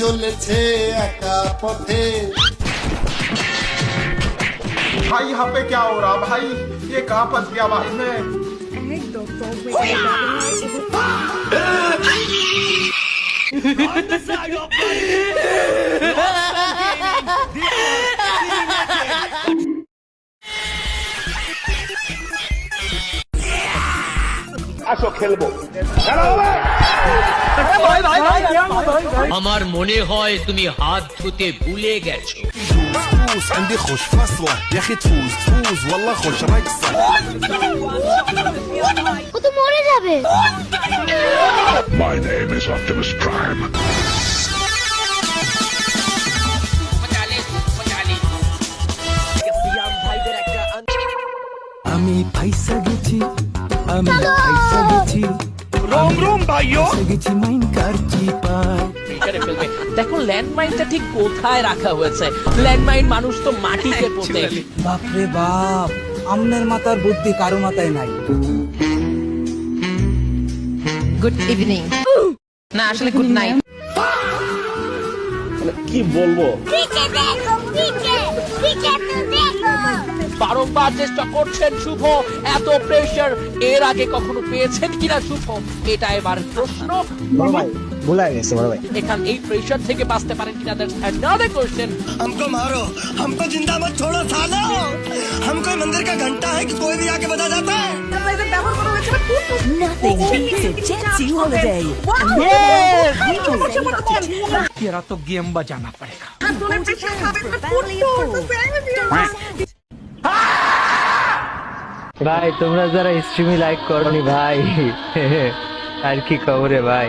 চলেছে একা পথে। भाई यहाँ पे क्या हो रहा भाई, ये कहाँ फंस गया भाई मैं। আসো খেলবো। আমার মনে হয় তুমি হাত ধুতে ভুলে গেছো। عندي خوش فصلة يا اخي تفوز تفوز والله خوش رقصة ও তো মরে যাবে। My name is Optimus Prime আমি পয়সা গেছি, আমি পয়সা গেছি, रोम रोम भाइयों। পয়সা গেছি মাইন কার কি পায়। দেখো ল্যান্ডমাইনটা ঠিক কোথায় রাখা হয়েছে। ল্যান্ডমাইন মানুষ তো মাটিতে পোতে। বাপরে বাপ, আমনের মাথার বুদ্ধি কারো মাথায় নাই। গুড ইভিনিং, না আসলে গুড নাইট। কি বলবো, পিছে দেখো, পিছে পিছে তো দেখো। বারংবার চেষ্টা করছেন শুভ, এত প্রেশার এর আগে কখনো পেয়েছেন কিনা শুভ, এটা এবার প্রশ্ন। এখান এই প্রেশার থেকে বাঁচতে পারেন কিনা, দ্যাটস অ্যানাদার কোশ্চেন। हमको मारो, हमको जिंदा मत छोड़ो सालो। हम कोई मंदिर का घंटा है कि कोई भी आके बजा जाता है। तेरा तो गेम बजाना पड़ेगा। ভাই তোমরা যারা স্ট্রিমে লাইক করনি ভাই আর কি খবরে ভাই।